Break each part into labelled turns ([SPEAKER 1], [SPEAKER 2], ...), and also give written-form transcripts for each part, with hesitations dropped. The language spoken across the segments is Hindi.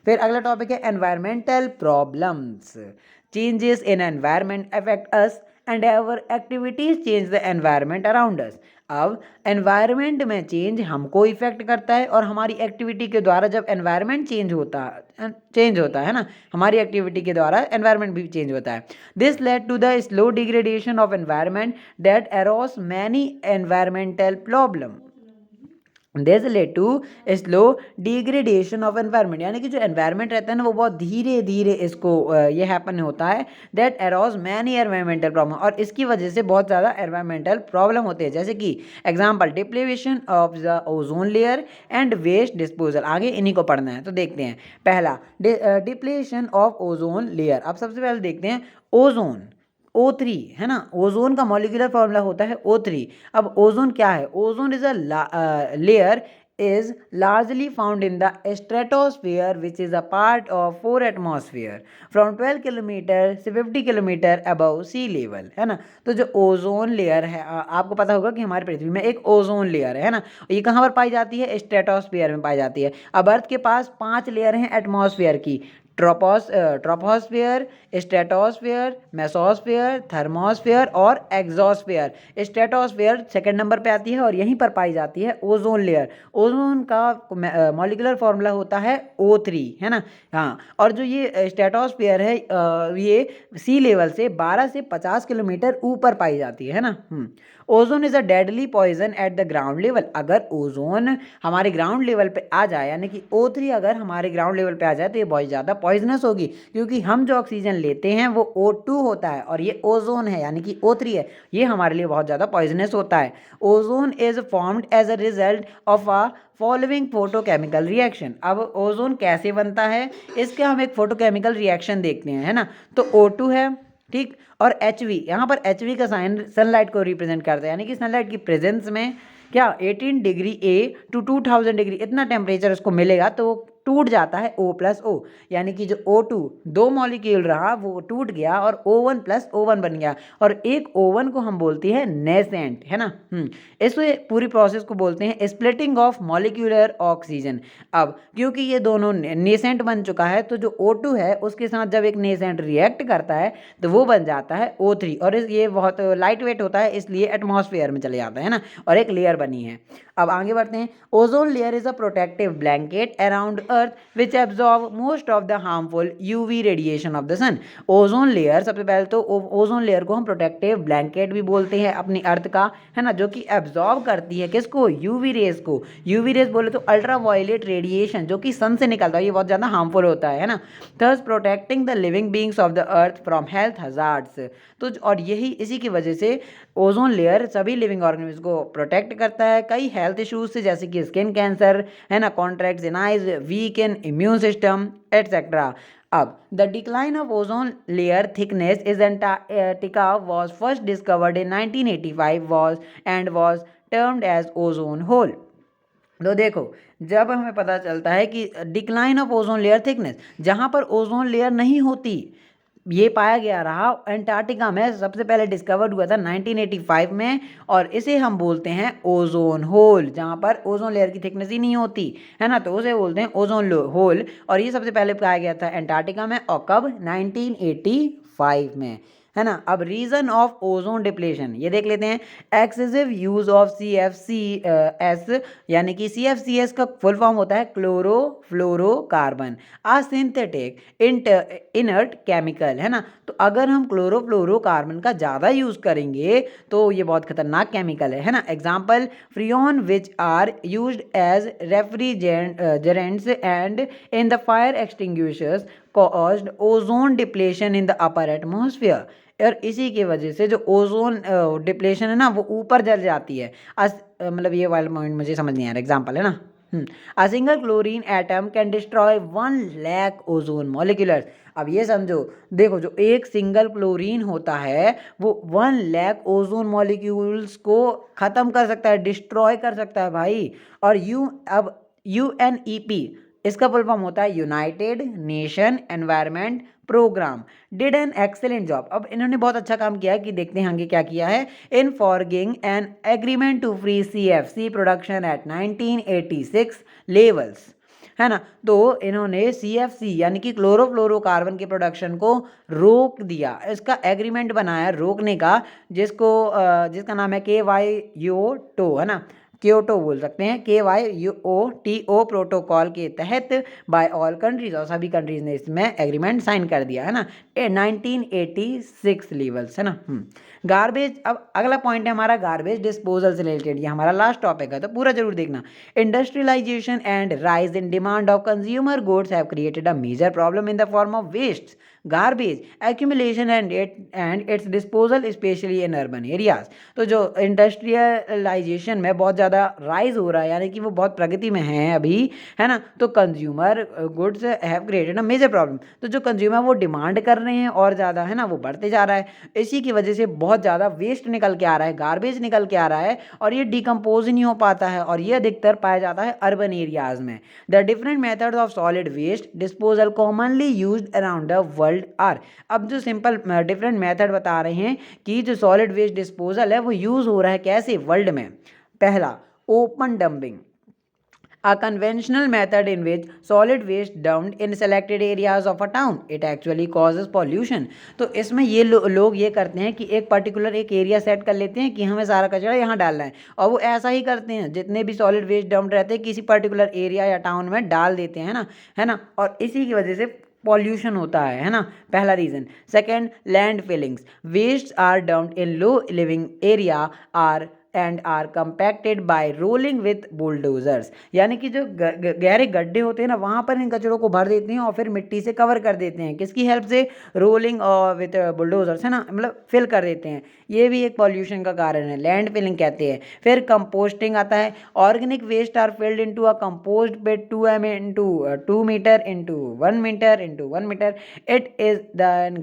[SPEAKER 1] फिर अगला टॉपिक है environmental problems. Changes in environment affect us and our activities change the environment around us. अब एनवायरमेंट में चेंज हमको इफेक्ट करता है और हमारी एक्टिविटी के द्वारा जब एनवायरमेंट चेंज होता है ना, हमारी एक्टिविटी के द्वारा एनवायरमेंट भी चेंज होता है। This led to the slow degradation of environment that arose many environmental problem. This led to slow degradation of environment, यानी कि जो एनवायरमेंट रहता है ना वो बहुत धीरे धीरे इसको ये हैपन होता है। That arose many environmental problem, और इसकी वजह से बहुत ज़्यादा एनवायरमेंटल प्रॉब्लम होते हैं, जैसे कि example depletion of the ozone layer and waste disposal. आगे इन्हीं को पढ़ना है तो देखते हैं। पहला डिप्लीशन ऑफ ओजोन लेयर। अब सबसे पहले देखते हैं ओजोन O3 है ना, ओजोन का मॉलिक्यूलर फॉर्मूला होता है O3। अब ओजोन क्या है? Ozone is a layer is largely found in the stratosphere, which is a part of 4 atmosphere from 12 kilometre से 50 किलोमीटर above sea level, है ना। तो जो ओजोन लेयर है, आपको पता होगा कि हमारे पृथ्वी में एक ओजोन लेयर है ना, ये कहाँ पर पाई जाती है? स्ट्रेटोस्फीयर में पाई जाती है। अब अर्थ के पास 5 लेयर हैं एटमॉस्फेयर की, ट्रोपोस्फेयर, स्ट्रेटोस्फेयर, मेसोस्फेयर, थर्मोस्फेयर और एक्सोस्फेयर। स्ट्रेटोस्फेयर सेकंड नंबर पे आती है और यहीं पर पाई जाती है ओजोन लेयर। ओजोन का मॉलिक्यूलर फॉर्मूला होता है O3, है ना। हाँ, और जो ये स्ट्रेटोस्फेयर है ये सी लेवल से 12 से 50 किलोमीटर ऊपर पाई जाती है ना। Ozone is a deadly poison at the ground level. अगर ओजोन हमारे ग्राउंड लेवल पे आ जाए, यानी कि O3 अगर हमारे ग्राउंड लेवल पे आ जाए तो ये बहुत ज़्यादा पॉइजनस होगी, क्योंकि हम जो ऑक्सीजन लेते हैं वो O2 होता है और ये ओजोन है यानी कि O3 है, ये हमारे लिए बहुत ज़्यादा पॉइजनस होता है। Ozone is formed as a result of a following photochemical reaction. अब ओजोन कैसे बनता है, इसके हम एक फोटोकेमिकल रिएक्शन देखते हैं, है ना। तो O2 है, ठीक, और HV, यहाँ पर HV का साइन सनलाइट को रिप्रेजेंट करता है, यानी कि सनलाइट की प्रेजेंस में क्या 18 डिग्री A टू 2000 डिग्री इतना टेम्परेचर उसको मिलेगा तो वो टूट जाता है O+O, यानी कि जो O2 दो मॉलिक्यूल रहा वो टूट गया और O1+O1 बन गया, और एक O1 को हम बोलते हैं नेसेंट, है ना। इस पूरी प्रोसेस को बोलते हैं स्प्लिटिंग ऑफ मॉलिक्यूलर ऑक्सीजन। अब क्योंकि ये दोनों नेसेंट बन चुका है तो जो O2 है उसके साथ जब एक नेसेंट रिएक्ट करता है तो वो बन जाता है O3, और ये बहुत लाइट वेट होता है इसलिए एटमॉस्फेयर में चले जाता है ना, और एक लेयर बनी है। अब आगे बढ़ते हैं। Ozone layer is a protective blanket around earth which absorb most of the harmful UV radiation of the sun. Ozone layer, सबसे पहले तो ओजोन लेयर को हम प्रोटेक्टिव ब्लैंकेट भी बोलते हैं अपनी अर्थ का, है ना, जो कि एब्जॉर्ब करती है किसको? यूवी रेज को। यूवी रेज बोले तो अल्ट्रा वायलेट रेडिएशन जो कि सन से निकलता है, ये बहुत ज़्यादा हार्मफुल होता है ना। Thus protecting the living beings of the earth from health hazards. तो और यही इसी की वजह से ओजोन लेयर सभी लिविंग ऑर्गेनिम्स को प्रोटेक्ट करता है कई हेल्थ इश्यूज से, जैसे कि स्किन कैंसर, है ना, contracts in eyes, weak in immune system etcetera. अब the decline of ozone layer thickness is Antarctica was first discovered in 1985 was and was termed as ozone hole. तो देखो, जब हमें पता चलता है कि decline of ozone layer thickness, जहाँ पर ओजोन लेयर नहीं होती, ये पाया गया रहा अंटार्कटिका में, सबसे पहले डिस्कवर्ड हुआ था 1985 में, और इसे हम बोलते हैं ओजोन होल, जहाँ पर ओजोन लेयर की थिकनेस ही नहीं होती, है ना, तो उसे बोलते हैं ओजोन होल। और ये सबसे पहले पाया गया था अंटार्कटिका में, और कब? 1985 में, है ना। अब रीजन ऑफ ओजोन डिप्लेशन ये देख लेते हैं। एक्सेसिव यूज ऑफ CFCS, यानी कि CFCS का फुल फॉर्म होता है क्लोरोफ्लोरोकार्बन, आ सिंथेटिक इनर्ट केमिकल, है ना। तो अगर हम क्लोरोफ्लोरोकार्बन का ज़्यादा यूज़ करेंगे तो ये बहुत खतरनाक केमिकल है ना। Example freon which are used as refrigerants and in the fire extinguishers caused ozone depletion in the upper atmosphere. और इसी की वजह से जो ओजोन डिप्लेशन है ना वो ऊपर जल जाती है। मतलब ये वाला पॉइंट मुझे समझ नहीं आ रहा, एग्जाम्पल है ना। A single chlorine atom can destroy 1 lakh ozone molecules. अब ये समझो, देखो, जो एक सिंगल क्लोरीन होता है वो 1 लाख ओजोन मॉलिक्यूल्स को ख़त्म कर सकता है, डिस्ट्रॉय कर सकता है भाई। और अब UNEP इसका फुल फॉर्म होता है United Nation Environment Programme, did an excellent job. अब इन्होंने बहुत अच्छा काम किया है, कि देखते हैं आगे क्या किया है। In forging an agreement to free CFC production at 1986 levels, है ना। तो इन्होंने CFC यानी कि क्लोरोफ्लोरोकार्बन के प्रोडक्शन को रोक दिया, इसका एग्रीमेंट बनाया रोकने का, जिसका नाम है KYOTO, है ना, क्योटो बोल सकते हैं, KYOTO प्रोटोकॉल के तहत बाय ऑल कंट्रीज, और सभी कंट्रीज ने इसमें एग्रीमेंट साइन कर दिया, है ना, 1986 लेवल्स, है ना। गार्बेज, अब अगला पॉइंट है हमारा गार्बेज डिस्पोजल से रिलेटेड, ये हमारा लास्ट टॉपिक है तो पूरा जरूर देखना। Industrialisation and rise in demand of consumer goods have created a major problem in the form of waste, garbage accumulation and its disposal specially in urban areas. तो जो इंडस्ट्रियलाइजेशन में बहुत ज़्यादा राइज हो रहा है, यानी कि वो बहुत प्रगति में है अभी, है ना, तो consumer goods have created a major problem, तो जो कंज्यूमर वो डिमांड कर रहे हैं और ज़्यादा, है ना, वो बढ़ते जा रहा है, इसी की वजह से बहुत ज़्यादा वेस्ट निकल के आ रहा है, गार्बेज निकल के आ रहा है, और ये डिकम्पोज नहीं हो पाता है, और ये अधिकतर पाया जाता है अर्बन एरियाज में। The different methods of solid waste disposal commonly used around the world are. अब जो सिंपल डिफरेंट मेथड बता रहे हैं कि जो सॉलिड वेस्ट डिस्पोजल है वो यूज हो रहा है कैसे वर्ल्ड में। पहला, open dumping, a conventional method in which solid waste dumped in selected areas of a town, it actually causes pollution। तो इसमें ये लोग ये करते हैं कि एक पर्टिकुलर एक एरिया सेट कर लेते हैं कि हमें सारा कचरा यहाँ डालना है, और वो ऐसा ही करते हैं, जितने भी सॉलिड वेस्ट डम्प्ड रहते हैं किसी पर्टिकुलर एरिया या टाउन में डाल देते हैं ना, है ना, और इसी की वजह से पॉल्यूशन होता है ना, पहला reason. Second, land fillings, waste are dumped in low living area and are compacted by rolling with bulldozers, यानी कि जो गहरे गड्ढे होते हैं ना, वहाँ पर इन कचरों को भर देते हैं और फिर मिट्टी से कवर कर देते हैं, किसकी हेल्प से, रोलिंग और विथ बुलडोजर्स, है ना, मतलब फिल कर देते हैं, ये भी एक पॉल्यूशन का कारण है, लैंड फिलिंग कहते हैं। फिर कंपोस्टिंग आता है, organic waste are filled into a compost bed 2 m into 2 meter into 1 meter into 1 meter, it is then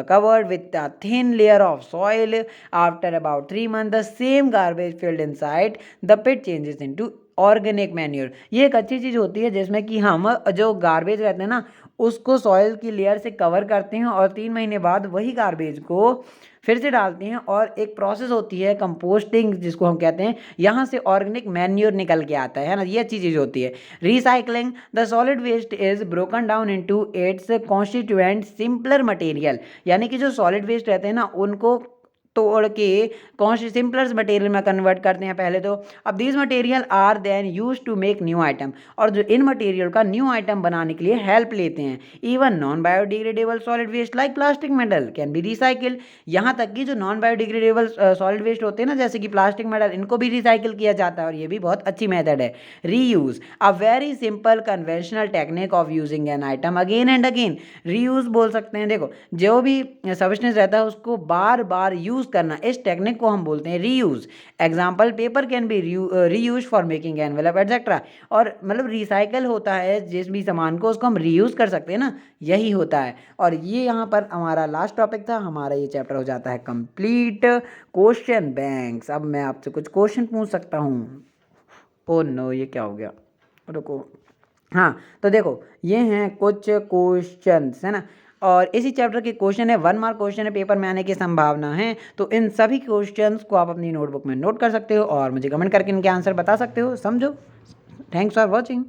[SPEAKER 1] covered with a thin layer of soil. After about 3 months the same garbage filled inside the pit changes into organic manure. ये एक अच्छी चीज़ होती है जिसमें कि हम जो गार्बेज रहते हैं ना उसको सॉइल की लेयर से कवर करते हैं और 3 महीने बाद वही गार्बेज को फिर से डालते हैं, और एक प्रोसेस होती है कंपोस्टिंग जिसको हम कहते हैं, यहाँ से ऑर्गेनिक मैन्योर निकल के आता है ना, ये अच्छी चीज़ होती है। Recycling, the solid waste is broken down into its constituent simpler material, यानी कि जो सॉलिड वेस्ट रहते हैं ना उनको तोड़ के कौन सी सिंपलर मटेरियल में कन्वर्ट करते हैं पहले तो। अब these material are then use to make new item, और जो इन मटेरियल का न्यू आइटम बनाने के लिए हेल्प लेते हैं। Even non biodegradable solid waste like plastic metal can be recycle, यहाँ तक कि जो नॉन बायोडिग्रेडेबल सॉलिड वेस्ट होते हैं ना जैसे कि प्लास्टिक मेटल, इनको भी रिसाइकिल किया जाता है, और ये भी बहुत अच्छी मेथड है। Reuse, a very simple conventional technique of using an item again and again. Reuse बोल सकते हैं, देखो जो भी सब्सटेंस रहता है उसको बार बार यूज करना, इस टेक्निक को हम बोलते हैं reuse. Example, paper can be reuse for making envelope etcetera, और मतलब रिसाइकल होता है जिस भी सामान को उसको हम रीयूज कर सकते हैं ना, यही होता है। और ये यहाँ पर हमारा लास्ट टॉपिक था, हमारा ये चैप्टर हो जाता है कंप्लीट। क्वेश्चन बैंक्स, अब मैं आपसे कुछ क्वेश्चन पूछ सकता हूँ। ओ नो, ये क्या हो गया, रुको। हाँ, तो देखो ये हैं कुछ क्वेश्चंस, है ना, और इसी चैप्टर के क्वेश्चन है, 1 मार्क क्वेश्चन है, पेपर में आने की संभावना है। तो इन सभी क्वेश्चंस को आप अपनी नोटबुक में नोट कर सकते हो और मुझे कमेंट करके इनके आंसर बता सकते हो, समझो। Thanks for watching.